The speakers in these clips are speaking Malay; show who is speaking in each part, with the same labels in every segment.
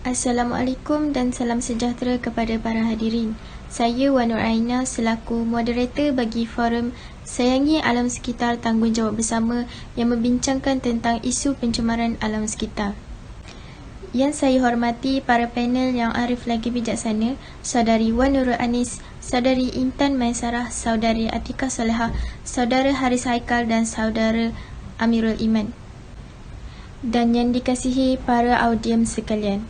Speaker 1: Assalamualaikum dan salam sejahtera kepada para hadirin. Saya Wan Nur Aina selaku moderator bagi forum Sayangi Alam Sekitar Tanggungjawab Bersama yang membincangkan tentang isu pencemaran alam sekitar. Yang saya hormati para panel yang arif lagi bijaksana, Saudari Wan Nurul Anis, Saudari Intan Maisarah, Saudari Atika Solehah, Saudara Haris Haikal dan Saudara Amirul Iman. Dan yang dikasihi para audiens sekalian.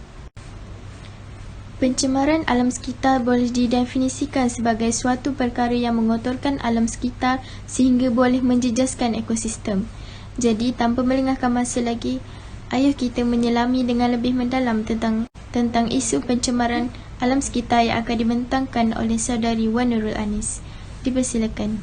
Speaker 1: Pencemaran alam sekitar boleh didefinisikan sebagai suatu perkara yang mengotorkan alam sekitar sehingga boleh menjejaskan ekosistem. Jadi, tanpa melengahkan masa lagi, ayuh kita menyelami dengan lebih mendalam tentang isu pencemaran alam sekitar yang akan dibentangkan oleh Saudari Wan Nurul Anis. Dipersilakan.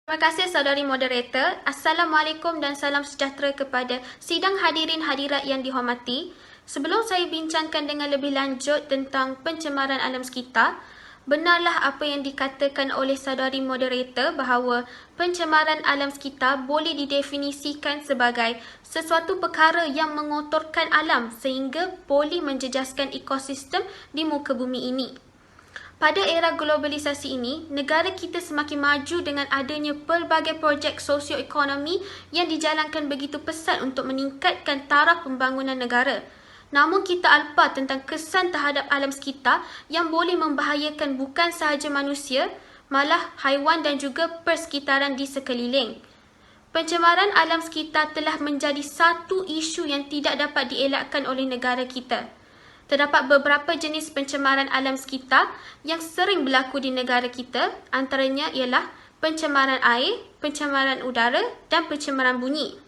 Speaker 2: Terima kasih saudari moderator. Assalamualaikum dan salam sejahtera kepada sidang hadirin hadirat yang dihormati. Sebelum saya bincangkan dengan lebih lanjut tentang pencemaran alam sekitar, benarlah apa yang dikatakan oleh saudari moderator bahawa pencemaran alam sekitar boleh didefinisikan sebagai sesuatu perkara yang mengotorkan alam sehingga boleh menjejaskan ekosistem di muka bumi ini. Pada era globalisasi ini, negara kita semakin maju dengan adanya pelbagai projek sosioekonomi yang dijalankan begitu pesat untuk meningkatkan taraf pembangunan negara. Namun kita alpa tentang kesan terhadap alam sekitar yang boleh membahayakan bukan sahaja manusia, malah haiwan dan juga persekitaran di sekeliling. Pencemaran alam sekitar telah menjadi satu isu yang tidak dapat dielakkan oleh negara kita. Terdapat beberapa jenis pencemaran alam sekitar yang sering berlaku di negara kita, antaranya ialah pencemaran air, pencemaran udara dan pencemaran bunyi.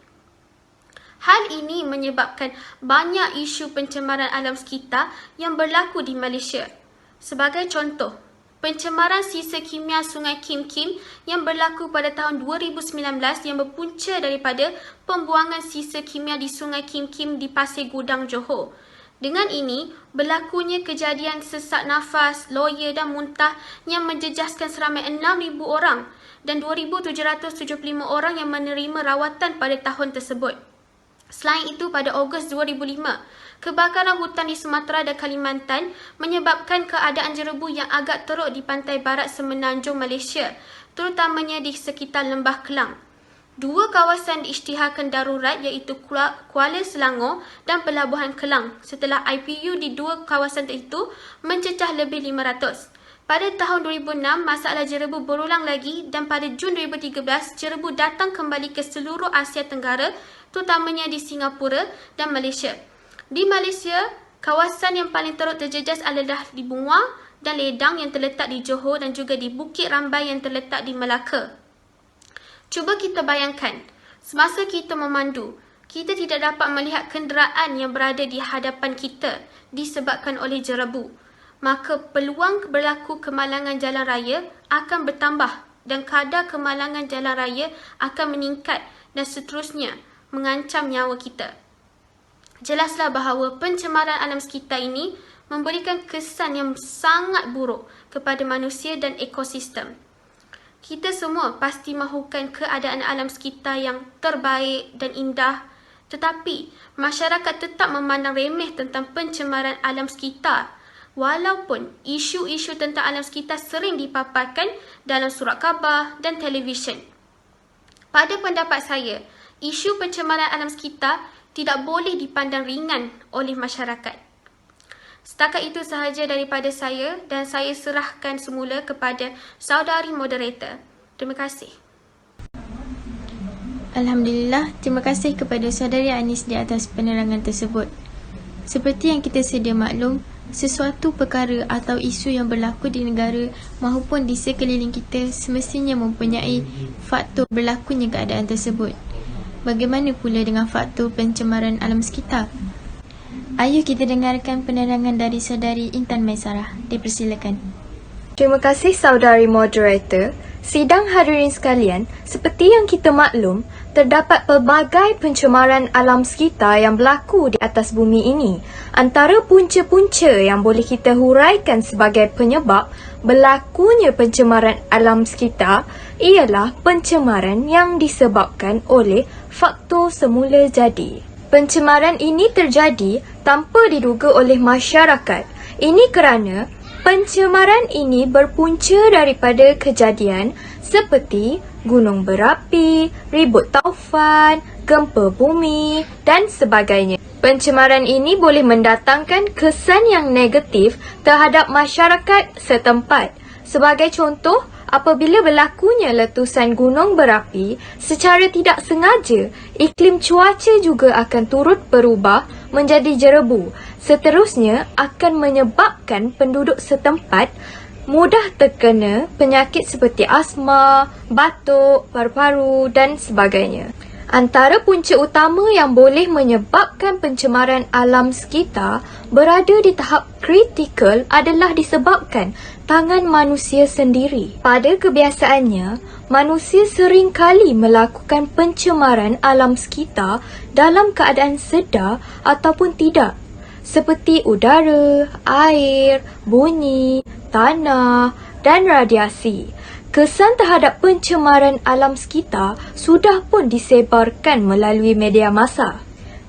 Speaker 2: Hal ini menyebabkan banyak isu pencemaran alam sekitar yang berlaku di Malaysia. Sebagai contoh, pencemaran sisa kimia Sungai Kim Kim yang berlaku pada tahun 2019 yang berpunca daripada pembuangan sisa kimia di Sungai Kim Kim di Pasir Gudang, Johor. Dengan ini, berlakunya kejadian sesak nafas, loya dan muntah yang menjejaskan seramai 6,000 orang dan 2,775 orang yang menerima rawatan pada tahun tersebut. Selain itu, pada Ogos 2005, kebakaran hutan di Sumatera dan Kalimantan menyebabkan keadaan jerebu yang agak teruk di pantai barat semenanjung Malaysia, terutamanya di sekitar Lembah Kelang. Dua kawasan diisytiharkan darurat iaitu Kuala Selangor dan Pelabuhan Kelang setelah IPU di dua kawasan itu mencecah lebih 500. Pada tahun 2006, masalah jerebu berulang lagi dan pada Jun 2013, jerebu datang kembali ke seluruh Asia Tenggara, terutamanya di Singapura dan Malaysia. Di Malaysia, kawasan yang paling teruk terjejas adalah di Bunga dan Ledang yang terletak di Johor dan juga di Bukit Rambai yang terletak di Melaka. Cuba kita bayangkan, semasa kita memandu, kita tidak dapat melihat kenderaan yang berada di hadapan kita disebabkan oleh jerebu. Maka peluang berlaku kemalangan jalan raya akan bertambah dan kadar kemalangan jalan raya akan meningkat dan seterusnya mengancam nyawa kita. Jelaslah bahawa pencemaran alam sekitar ini memberikan kesan yang sangat buruk kepada manusia dan ekosistem. Kita semua pasti mahukan keadaan alam sekitar yang terbaik dan indah, tetapi masyarakat tetap memandang remeh tentang pencemaran alam sekitar. Walaupun isu-isu tentang alam sekitar sering dipaparkan dalam surat khabar dan televisyen. Pada pendapat saya, isu pencemaran alam sekitar tidak boleh dipandang ringan oleh masyarakat. Setakat itu sahaja daripada saya dan saya serahkan semula kepada saudari moderator. Terima kasih.
Speaker 1: Alhamdulillah, terima kasih kepada Saudari Anis di atas penerangan tersebut. Seperti yang kita sedia maklum, sesuatu perkara atau isu yang berlaku di negara maupun di sekeliling kita semestinya mempunyai faktor berlakunya keadaan tersebut. Bagaimana pula dengan faktor pencemaran alam sekitar? Ayuh kita dengarkan penerangan dari Saudari Intan Maisarah. Dipersilakan.
Speaker 3: Terima kasih saudari moderator. Sidang hadirin sekalian, seperti yang kita maklum, terdapat pelbagai pencemaran alam sekitar yang berlaku di atas bumi ini. Antara punca-punca yang boleh kita huraikan sebagai penyebab berlakunya pencemaran alam sekitar ialah pencemaran yang disebabkan oleh faktor semula jadi. Pencemaran ini terjadi tanpa diduga oleh masyarakat. Ini kerana pencemaran ini berpunca daripada kejadian seperti gunung berapi, ribut taufan, gempa bumi dan sebagainya. Pencemaran ini boleh mendatangkan kesan yang negatif terhadap masyarakat setempat. Sebagai contoh, apabila berlakunya letusan gunung berapi, secara tidak sengaja, iklim cuaca juga akan turut berubah menjadi jerebu. Seterusnya, akan menyebabkan penduduk setempat mudah terkena penyakit seperti asma, batuk, paru-paru dan sebagainya. Antara punca utama yang boleh menyebabkan pencemaran alam sekitar berada di tahap kritikal adalah disebabkan tangan manusia sendiri. Pada kebiasaannya, manusia sering kali melakukan pencemaran alam sekitar dalam keadaan sedar ataupun tidak, seperti udara, air, bunyi, tanah dan radiasi. Kesan terhadap pencemaran alam sekitar sudah pun disebarkan melalui media massa.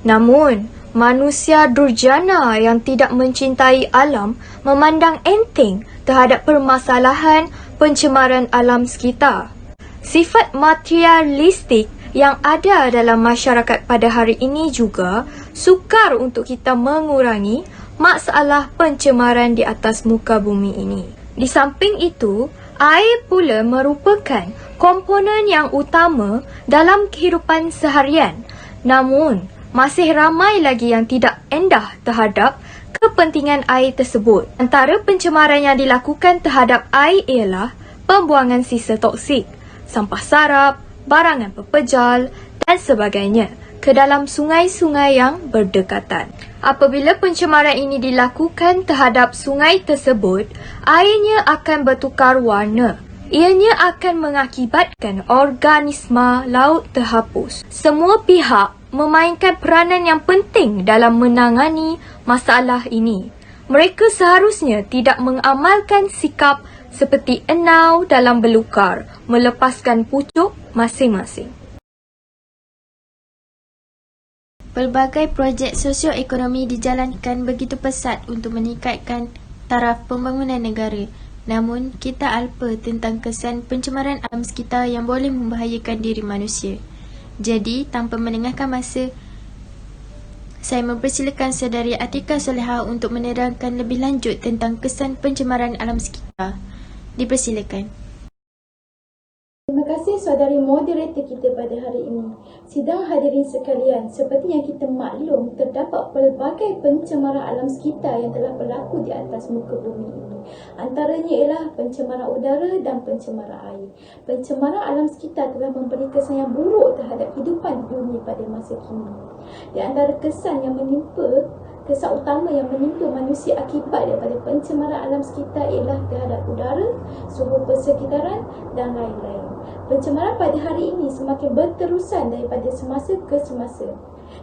Speaker 3: Namun, manusia durjana yang tidak mencintai alam memandang enteng terhadap permasalahan pencemaran alam sekitar. Sifat materialistik yang ada dalam masyarakat pada hari ini juga sukar untuk kita mengurangi masalah pencemaran di atas muka bumi ini. Di samping itu, air pula merupakan komponen yang utama dalam kehidupan seharian. Namun, masih ramai lagi yang tidak endah terhadap kepentingan air tersebut. Antara pencemaran yang dilakukan terhadap air ialah pembuangan sisa toksik, sampah sarap, barangan pepejal dan sebagainya ke dalam sungai-sungai yang berdekatan. Apabila pencemaran ini dilakukan terhadap sungai tersebut, airnya akan bertukar warna. Ianya akan mengakibatkan organisma laut terhapus. Semua pihak memainkan peranan yang penting dalam menangani masalah ini. Mereka seharusnya tidak mengamalkan sikap seperti enau dalam belukar, melepaskan pucuk masing-masing.
Speaker 1: Pelbagai projek sosioekonomi dijalankan begitu pesat untuk meningkatkan taraf pembangunan negara. Namun, kita alpa tentang kesan pencemaran alam sekitar yang boleh membahayakan diri manusia. Jadi, tanpa melengahkan masa, saya mempersilakan saudari Atika Soleha untuk menerangkan lebih lanjut tentang kesan pencemaran alam sekitar. Dipersilakan.
Speaker 4: Terima kasih saudari moderator kita pada hari ini. Sidang hadirin sekalian, seperti yang kita maklum, terdapat pelbagai pencemaran alam sekitar yang telah berlaku di atas muka bumi ini. Antaranya ialah pencemaran udara dan pencemaran air. Pencemaran alam sekitar telah memberi kesan yang buruk terhadap kehidupan di dunia pada masa kini. Di antara kesan utama yang menimpa manusia akibat daripada pencemaran alam sekitar ialah terhadap udara, suhu persekitaran dan lain-lain. Pencemaran pada hari ini semakin berterusan daripada semasa ke semasa.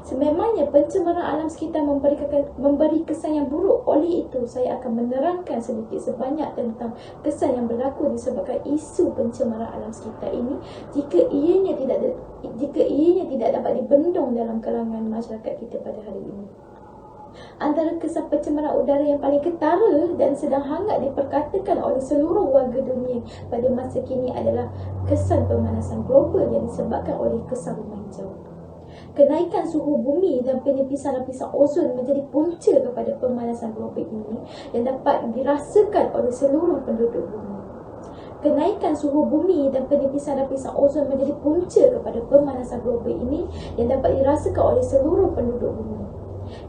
Speaker 4: Sememangnya pencemaran alam sekitar memberi kesan yang buruk, oleh itu saya akan menerangkan sedikit sebanyak tentang kesan yang berlaku disebabkan isu pencemaran alam sekitar ini jika ianya tidak dapat dibendung dalam kalangan masyarakat kita pada hari ini. Antara kesan pencemaran udara yang paling ketara dan sedang hangat diperkatakan oleh seluruh warga dunia pada masa kini adalah kesan pemanasan global yang disebabkan oleh kesan rumah hijau. Kenaikan suhu bumi dan penipisan lapisan ozon menjadi punca kepada pemanasan global ini yang dapat dirasakan oleh seluruh penduduk bumi. Kenaikan suhu bumi dan penipisan lapisan ozon menjadi punca kepada pemanasan global ini yang dapat dirasakan oleh seluruh penduduk bumi.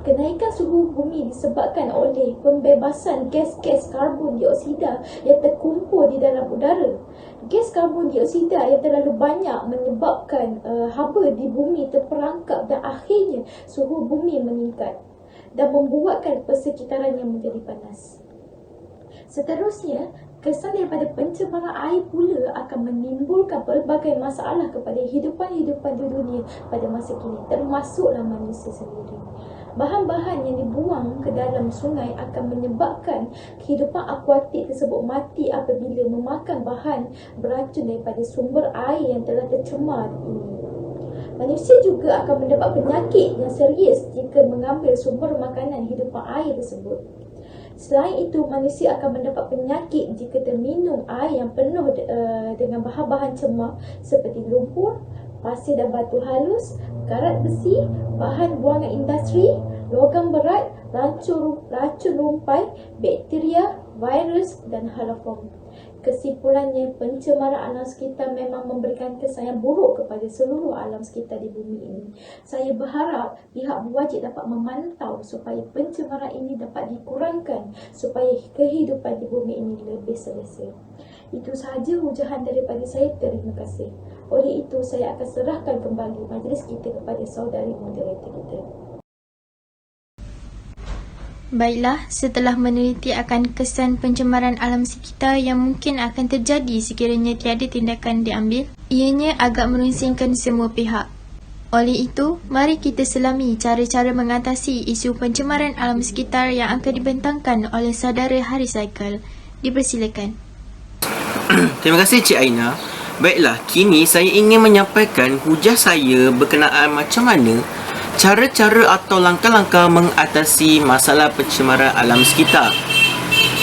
Speaker 4: Kenaikan suhu bumi disebabkan oleh pembebasan gas-gas karbon dioksida yang terkumpul di dalam udara. Gas karbon dioksida yang terlalu banyak menyebabkan haba di bumi terperangkap dan akhirnya suhu bumi meningkat dan membuatkan persekitaran yang menjadi panas. Seterusnya, kesan daripada pencemaran air pula akan menimbulkan pelbagai masalah kepada hidupan-hidupan di dunia pada masa kini, termasuklah manusia sendiri. Bahan-bahan yang dibuang ke dalam sungai akan menyebabkan kehidupan akuatik tersebut mati apabila memakan bahan beracun daripada sumber air yang telah tercemar ini. Manusia juga akan mendapat penyakit yang serius jika mengambil sumber makanan hidupan air tersebut. Selain itu, manusia akan mendapat penyakit jika terminum air yang penuh dengan bahan-bahan cemar seperti lumpur, pasir dan batu halus, karat besi, bahan buangan industri, logam berat, racun rumpai, bakteria, virus dan halofom. Kesimpulannya, pencemaran alam sekitar memang memberikan kesan yang buruk kepada seluruh alam sekitar di bumi ini. Saya berharap pihak berwajib dapat memantau supaya pencemaran ini dapat dikurangkan supaya kehidupan di bumi ini lebih selesa. Itu sahaja hujahan daripada saya. Terima kasih. Oleh itu, saya akan serahkan kembali majlis kita kepada saudari moderator kita.
Speaker 1: Baiklah, setelah meneliti akan kesan pencemaran alam sekitar yang mungkin akan terjadi sekiranya tiada tindakan diambil, ianya agak merunsingkan semua pihak. Oleh itu, mari kita selami cara-cara mengatasi isu pencemaran alam sekitar yang akan dibentangkan oleh saudara Haris Haikal. Dipersilakan.
Speaker 5: Terima kasih Cik Aina. Baiklah, kini saya ingin menyampaikan hujah saya berkenaan macam mana cara-cara atau langkah-langkah mengatasi masalah pencemaran alam sekitar.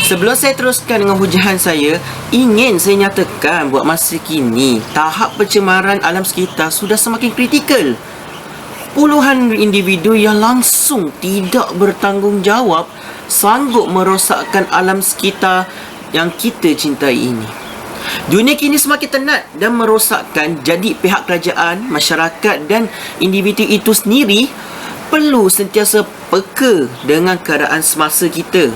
Speaker 5: Sebelum saya teruskan dengan hujahan saya, ingin saya nyatakan buat masa kini, tahap pencemaran alam sekitar sudah semakin kritikal. Puluhan individu yang langsung tidak bertanggungjawab sanggup merosakkan alam sekitar yang kita cintai ini. Dunia kini semakin tenat dan merosakkan, jadi pihak kerajaan, masyarakat dan individu itu sendiri perlu sentiasa peka dengan keadaan semasa kita.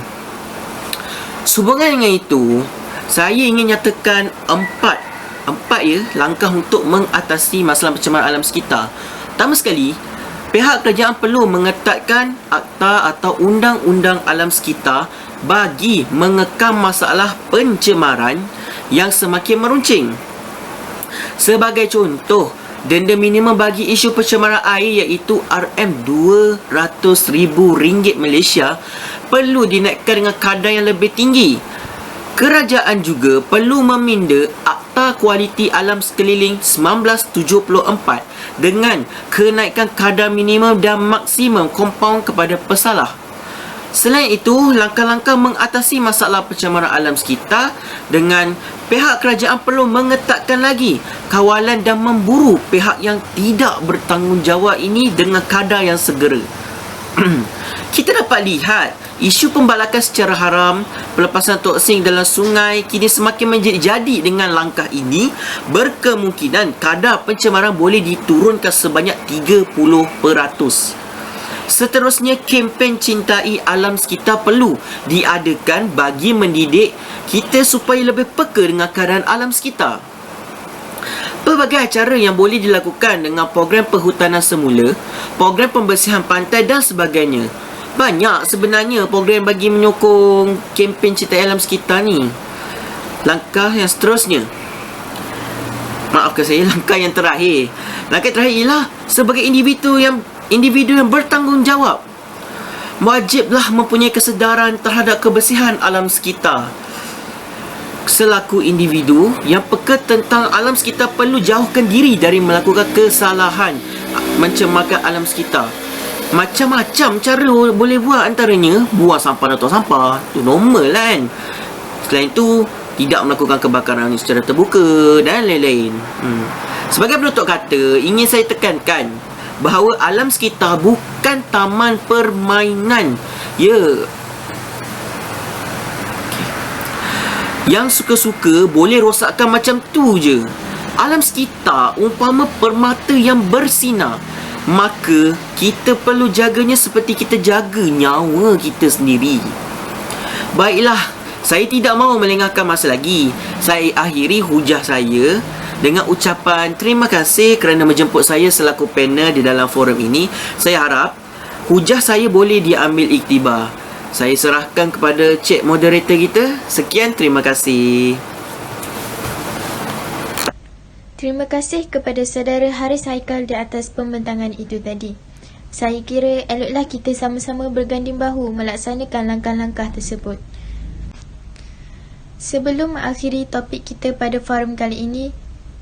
Speaker 5: Sehubungan dengan itu, saya ingin nyatakan empat langkah untuk mengatasi masalah pencemaran alam sekitar. Pertama sekali, pihak kerajaan perlu mengetatkan akta atau undang-undang alam sekitar bagi mengekang masalah pencemaran yang semakin meruncing. Sebagai contoh, denda minimum bagi isu pencemaran air iaitu RM200,000 Malaysia perlu dinaikkan dengan kadar yang lebih tinggi. Kerajaan juga perlu meminda Akta Kualiti Alam Sekeliling 1974 dengan kenaikan kadar minimum dan maksimum kompaun kepada pesalah. Selain itu, langkah-langkah mengatasi masalah pencemaran alam sekitar dengan pihak kerajaan perlu mengetatkan lagi kawalan dan memburu pihak yang tidak bertanggungjawab ini dengan kadar yang segera. Kita dapat lihat isu pembalakan secara haram, pelepasan toksik dalam sungai kini semakin menjadi dengan langkah ini berkemungkinan kadar pencemaran boleh diturunkan sebanyak 30%. Seterusnya, kempen cintai alam sekitar perlu diadakan bagi mendidik kita supaya lebih peka dengan keadaan alam sekitar. Pelbagai cara yang boleh dilakukan dengan program perhutanan semula, program pembersihan pantai dan sebagainya. Banyak sebenarnya program bagi menyokong kempen cintai alam sekitar ni. Langkah yang seterusnya, maafkan saya, langkah yang terakhir ialah sebagai individu yang bertanggungjawab, wajiblah mempunyai kesedaran terhadap kebersihan alam sekitar. Selaku individu yang peka tentang alam sekitar perlu jauhkan diri dari melakukan kesalahan mencemarkan alam sekitar. Macam-macam cara boleh buat, antaranya buang sampah dan tong sampah. Itu normal kan. Selain itu, tidak melakukan kebakaran secara terbuka dan lain-lain. Sebagai penutup kata, ingin saya tekankan bahawa alam sekitar bukan taman permainan. Yang suka-suka boleh rosakkan macam tu je. Alam sekitar umpama permata yang bersinar, maka kita perlu jaganya seperti kita jaga nyawa kita sendiri. Baiklah, saya tidak mahu melengahkan masa lagi. Saya akhiri hujah saya dengan ucapan terima kasih kerana menjemput saya selaku panel di dalam forum ini. Saya harap hujah saya boleh diambil iktibar. Saya serahkan kepada cik moderator kita. Sekian, terima kasih.
Speaker 1: Terima kasih kepada saudara Haris Haikal di atas pembentangan itu tadi. Saya kira eloklah kita sama-sama berganding bahu melaksanakan langkah-langkah tersebut. Sebelum mengakhiri topik kita pada forum kali ini,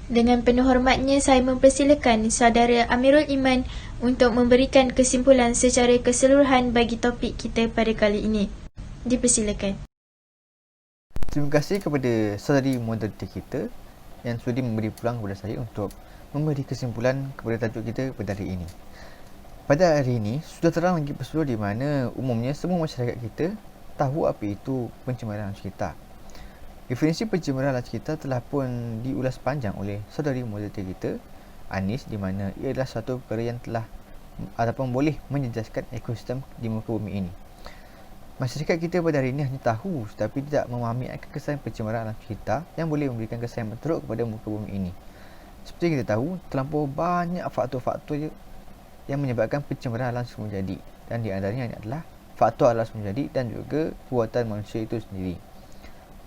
Speaker 1: Dengan penuh hormatnya, saya mempersilakan Saudara Amirul Iman untuk memberikan kesimpulan secara keseluruhan bagi topik kita pada kali ini. Dipersilakan.
Speaker 6: Terima kasih kepada saudari moderator kita yang sudi memberi peluang kepada saya untuk memberi kesimpulan kepada tajuk kita pada hari ini. Pada hari ini, sudah terang lagi persoalan di mana umumnya semua masyarakat kita tahu apa itu pencemaran alam sekitar. Definisi pencemaran alam sekitar telah pun diulas panjang oleh saudari moderator kita, Anis, di mana ia adalah satu perkara yang telah ataupun boleh menjejaskan ekosistem di muka bumi ini. Masyarakat kita pada hari ini hanya tahu tetapi tidak memahami akan kesan pencemaran alam sekitar yang boleh memberikan kesan yang teruk kepada muka bumi ini. Seperti kita tahu, terlampau banyak faktor-faktor yang menyebabkan pencemaran alam semula jadi, dan di antaranya adalah faktor alam semula jadi dan juga perbuatan manusia itu sendiri.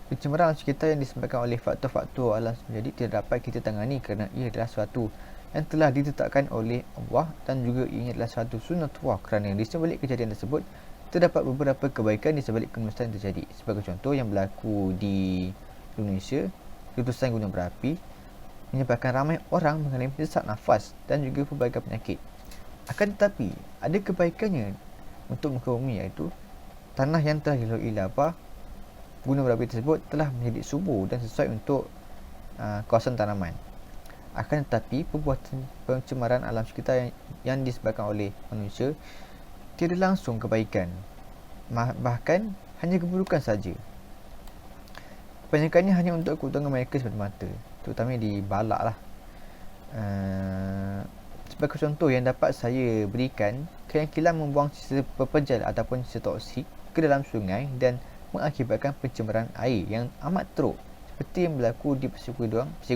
Speaker 6: Pencemaran alam sekitar yang disebabkan oleh faktor-faktor alam semula jadi tidak dapat kita tangani kerana ia adalah suatu yang telah ditetapkan oleh Allah dan juga ia adalah suatu sunnatullah, kerana di sebalik kejadian tersebut terdapat beberapa kebaikan di sebalik kemusnahan yang terjadi. Sebagai contoh yang berlaku di Indonesia, letusan gunung berapi menyebabkan ramai orang mengalami sesak nafas dan juga pelbagai penyakit. Akan tetapi, ada kebaikannya untuk muka bumi, iaitu tanah yang telah dilalui lava gunung berapi tersebut telah menjadi subur dan sesuai untuk kawasan tanaman. Akan tetapi, perbuatan pencemaran alam sekitar yang disebabkan oleh manusia tiada langsung kebaikan, bahkan hanya keburukan saja. Kebanyakannya hanya untuk keuntungan mereka semata-mata, terutama di balak lah. Sebagai contoh yang dapat saya berikan, kilang-kilang membuang sisa pepejal ataupun sisa toksik ke dalam sungai dan mengakibatkan pencemaran air yang amat teruk, seperti yang berlaku di Pasir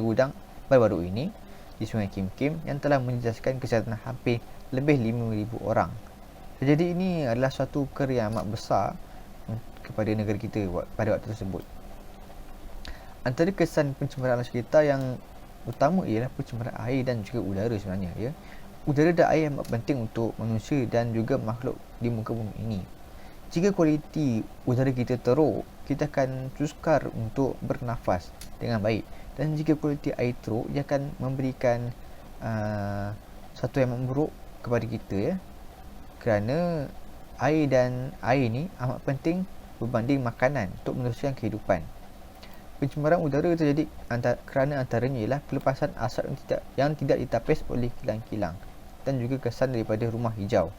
Speaker 6: Gudang baru-baru ini di Sungai Kim Kim yang telah menjejaskan kesihatan hampir lebih 5,000 orang. Jadi ini adalah suatu perkara yang amat besar kepada negara kita pada waktu tersebut. Antara kesan pencemaran alam sekitar yang utama ialah pencemaran air dan juga udara sebenarnya, ya. Udara dan air amat penting untuk manusia dan juga makhluk di muka bumi ini. Jika kualiti udara kita teruk, kita akan sukar untuk bernafas dengan baik. Dan jika kualiti air teruk, ia akan memberikan satu yang buruk kepada kita, ya. Kerana air ni amat penting berbanding makanan untuk meneruskan kehidupan. Pencemaran udara terjadi kerana antaranya ialah pelepasan asap yang tidak ditapis oleh kilang-kilang dan juga kesan daripada rumah hijau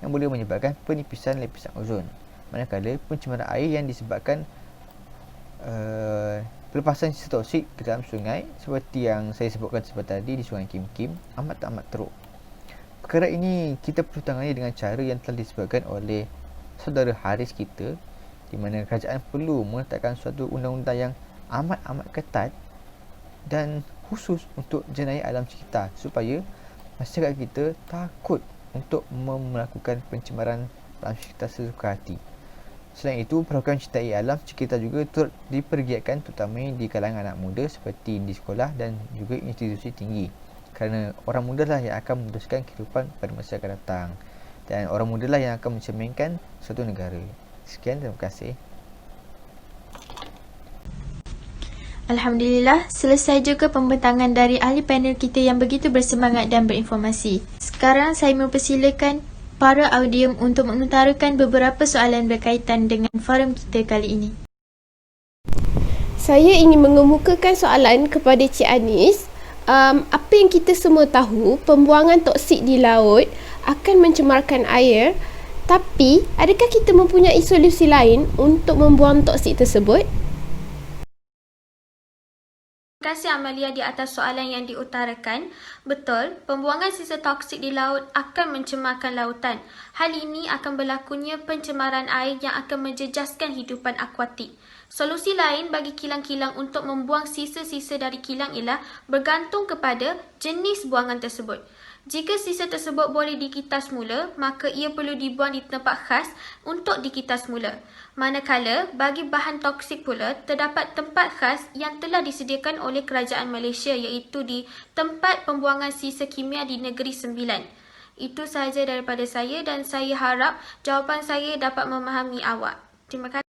Speaker 6: yang boleh menyebabkan penipisan lapisan ozon. Manakala pencemaran air yang disebabkan pelepasan sisa toksik ke dalam sungai, seperti yang saya sebutkan sebentar tadi di Sungai Kim Kim, amat teruk. Perkara ini kita perlu tangani dengan cara yang telah disebutkan oleh saudara Haris kita, di mana kerajaan perlu meletakkan suatu undang-undang yang amat ketat dan khusus untuk jenayah alam sekitar supaya masyarakat kita takut untuk melakukan pencemaran alam sekitar sesuka hati. Selain itu, program cintai alam sekitar juga turut dipergiatkan terutama di kalangan anak muda seperti di sekolah dan juga institusi tinggi, kerana orang muda lah yang akan meneruskan kehidupan pada masa akan datang dan orang muda lah yang akan mencerminkan suatu negara. Sekian, terima kasih.
Speaker 1: Alhamdulillah, selesai juga pembentangan dari ahli panel kita yang begitu bersemangat dan berinformasi. Sekarang saya mempersilakan para audium untuk mengutarakan beberapa soalan berkaitan dengan forum kita kali ini.
Speaker 7: Saya ingin mengemukakan soalan kepada Cik Anis. Apa yang kita semua tahu, pembuangan toksik di laut akan mencemarkan air, tapi adakah kita mempunyai solusi lain untuk membuang toksik tersebut?
Speaker 2: Terima kasih Amalia di atas soalan yang diutarakan. Betul, pembuangan sisa toksik di laut akan mencemarkan lautan. Hal ini akan berlakunya pencemaran air yang akan menjejaskan hidupan akuatik. Solusi lain bagi kilang-kilang untuk membuang sisa-sisa dari kilang ialah bergantung kepada jenis buangan tersebut. Jika sisa tersebut boleh dikitas mula, maka ia perlu dibuang di tempat khas untuk dikitas mula. Manakala, bagi bahan toksik pula, terdapat tempat khas yang telah disediakan oleh Kerajaan Malaysia, iaitu di tempat pembuangan sisa kimia di Negeri Sembilan. Itu sahaja daripada saya dan saya harap jawapan saya dapat memahami awak. Terima kasih.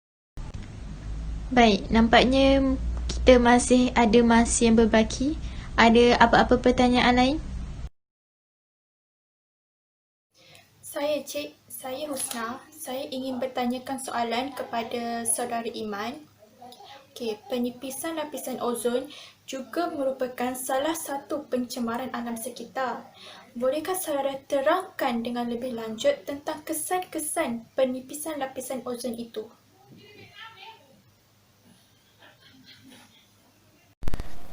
Speaker 1: Baik, nampaknya kita masih ada masa yang berbaki. Ada apa-apa pertanyaan lain?
Speaker 4: Saya Husna. Saya ingin bertanyakan soalan kepada saudara Iman. Okey, penipisan lapisan ozon juga merupakan salah satu pencemaran alam sekitar. Bolehkah saudara terangkan dengan lebih lanjut tentang kesan-kesan penipisan lapisan ozon itu?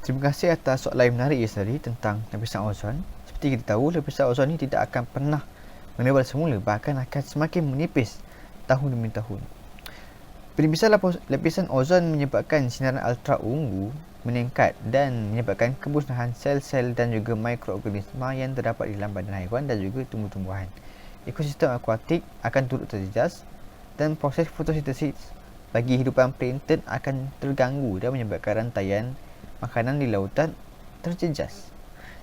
Speaker 6: Terima kasih atas soalan yang menarik tadi tentang lapisan ozon. Seperti kita tahu, lapisan ozon ini tidak akan pernah menebal semula, bahkan akan semakin menipis tahun demi tahun. Penipisan lapisan ozon menyebabkan sinaran ultra-ungu meningkat dan menyebabkan kemusnahan sel-sel dan juga mikroorganisma yang terdapat di dalam badan haiwan dan juga tumbuh-tumbuhan. Ekosistem akuatik akan turut terjejas dan proses fotosintesis bagi hidupan plankton akan terganggu dan menyebabkan rantaian makanan di lautan terjejas.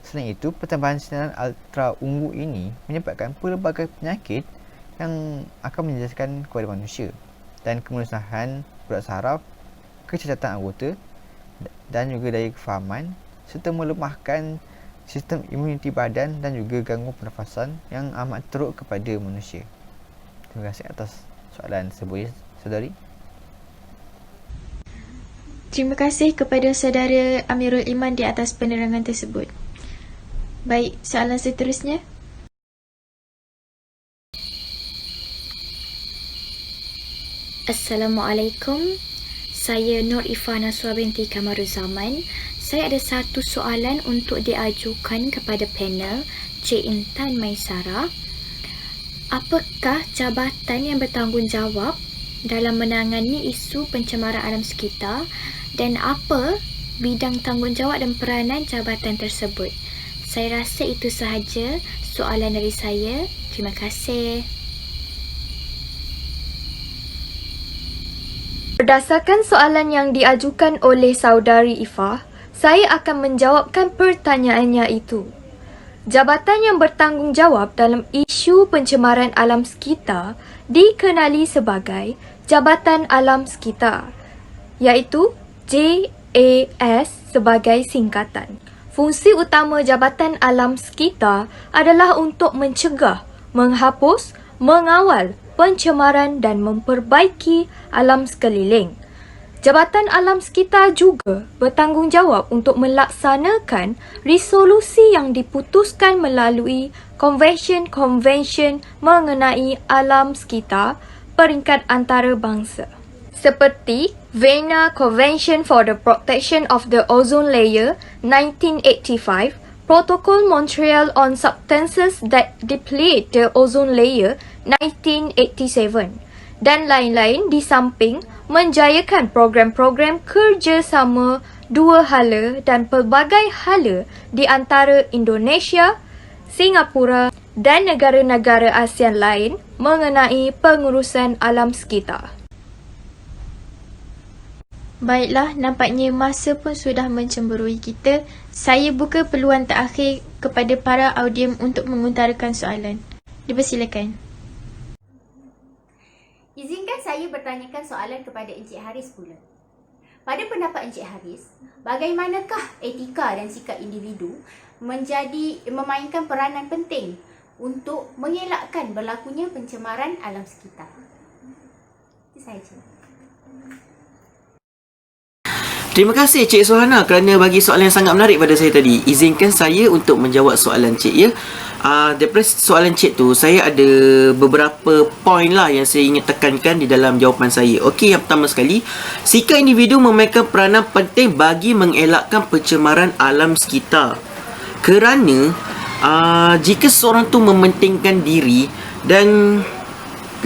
Speaker 6: Selain itu, pertambahan sinaran ultra-ungu ini menyebabkan pelbagai penyakit yang akan menjejaskan kepada manusia dan kemusnahan urat saraf, kecacatan anggota dan juga daya kefahaman serta melemahkan sistem imuniti badan dan juga gangguan pernafasan yang amat teruk kepada manusia. Terima kasih atas soalan tersebut, saudari.
Speaker 1: Terima kasih kepada saudara Amirul Iman di atas penerangan tersebut. Baik, soalan seterusnya.
Speaker 8: Assalamualaikum. Saya Nur Ifana Suha binti Kamaruzaman. Saya ada satu soalan untuk diajukan kepada panel Cik Intan Maisara. Apakah jabatan yang bertanggungjawab dalam menangani isu pencemaran alam sekitar dan apa bidang tanggungjawab dan peranan jabatan tersebut? Saya rasa itu sahaja soalan dari saya. Terima kasih.
Speaker 3: Berdasarkan soalan yang diajukan oleh saudari Ifah, saya akan menjawabkan pertanyaannya itu. Jabatan yang bertanggungjawab dalam isu pencemaran alam sekitar dikenali sebagai Jabatan Alam Sekitar, iaitu JAS sebagai singkatan. Fungsi utama Jabatan Alam Sekitar adalah untuk mencegah, menghapus, mengawal pencemaran dan memperbaiki alam sekeliling. Jabatan Alam Sekitar juga bertanggungjawab untuk melaksanakan resolusi yang diputuskan melalui konvensyen-konvensyen mengenai alam sekitar peringkat antarabangsa, seperti Vienna Convention for the Protection of the Ozone Layer 1985, Protocol Montreal on Substances that Deplete the Ozone Layer 1987 dan lain-lain, di samping menjayakan program-program kerjasama dua hala dan pelbagai hala di antara Indonesia, Singapura dan negara-negara ASEAN lain mengenai pengurusan alam sekitar.
Speaker 1: Baiklah, nampaknya masa pun sudah mencemburui kita. Saya buka peluang terakhir kepada para audien untuk mengutarakan soalan. Dipersilakan.
Speaker 9: Izinkan saya bertanyakan soalan kepada Encik Haris pula. Pada pendapat Encik Haris, bagaimanakah etika dan sikap individu memainkan peranan penting untuk mengelakkan berlakunya pencemaran alam sekitar? Itu sahaja.
Speaker 5: Terima kasih Cik Suhana kerana bagi soalan yang sangat menarik pada saya tadi. Izinkan saya untuk menjawab soalan Cik, ya. Daripada soalan Cik tu, saya ada beberapa poin lah yang saya ingin tekankan di dalam jawapan saya. Okey, yang pertama sekali, sikap individu memainkan peranan penting bagi mengelakkan pencemaran alam sekitar. Kerana jika seseorang tu mementingkan diri dan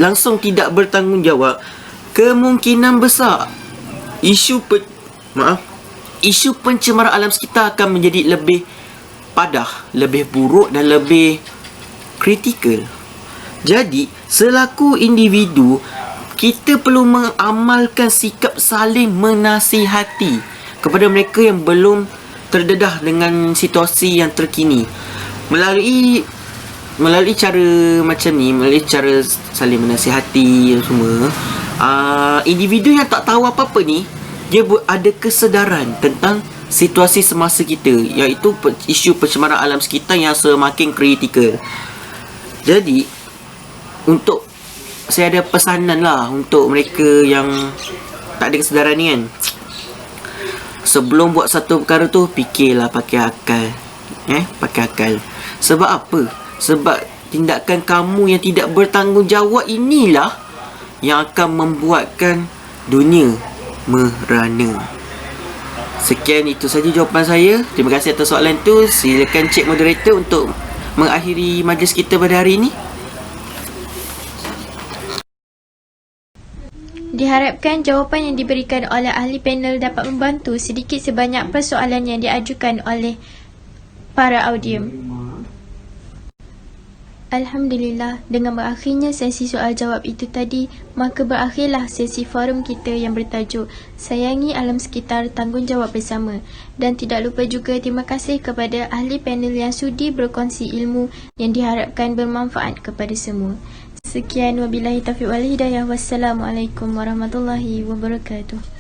Speaker 5: langsung tidak bertanggungjawab, kemungkinan besar isu pencemaran alam sekitar akan menjadi lebih padah, lebih buruk dan lebih kritikal. Jadi, selaku individu, kita perlu mengamalkan sikap saling menasihati kepada mereka yang belum terdedah dengan situasi yang terkini. Melalui cara macam ni, melalui cara saling menasihati semua, individu yang tak tahu apa-apa ni, dia ada kesedaran tentang situasi semasa kita, iaitu isu pencemaran alam sekitar yang semakin kritikal. Jadi untuk saya ada pesanan lah untuk mereka yang tak ada kesedaran ni kan. Sebelum buat satu perkara tu, fikirlah pakai akal. Pakai akal. Sebab apa? Sebab tindakan kamu yang tidak bertanggungjawab inilah yang akan membuatkan dunia merana. Sekian, itu saja jawapan saya. Terima kasih atas soalan tu. Silakan Cik Moderator untuk mengakhiri majlis kita pada hari ini.
Speaker 1: Diharapkan jawapan yang diberikan oleh ahli panel dapat membantu sedikit sebanyak persoalan yang diajukan oleh para audiens. Alhamdulillah, dengan berakhirnya sesi soal jawab itu tadi, maka berakhirlah sesi forum kita yang bertajuk Sayangi Alam Sekitar, Tanggungjawab Bersama. Dan tidak lupa juga terima kasih kepada ahli panel yang sudi berkongsi ilmu yang diharapkan bermanfaat kepada semua. Sekian, wabillahi taufiq wal hidayah. Wassalamualaikum warahmatullahi wabarakatuh.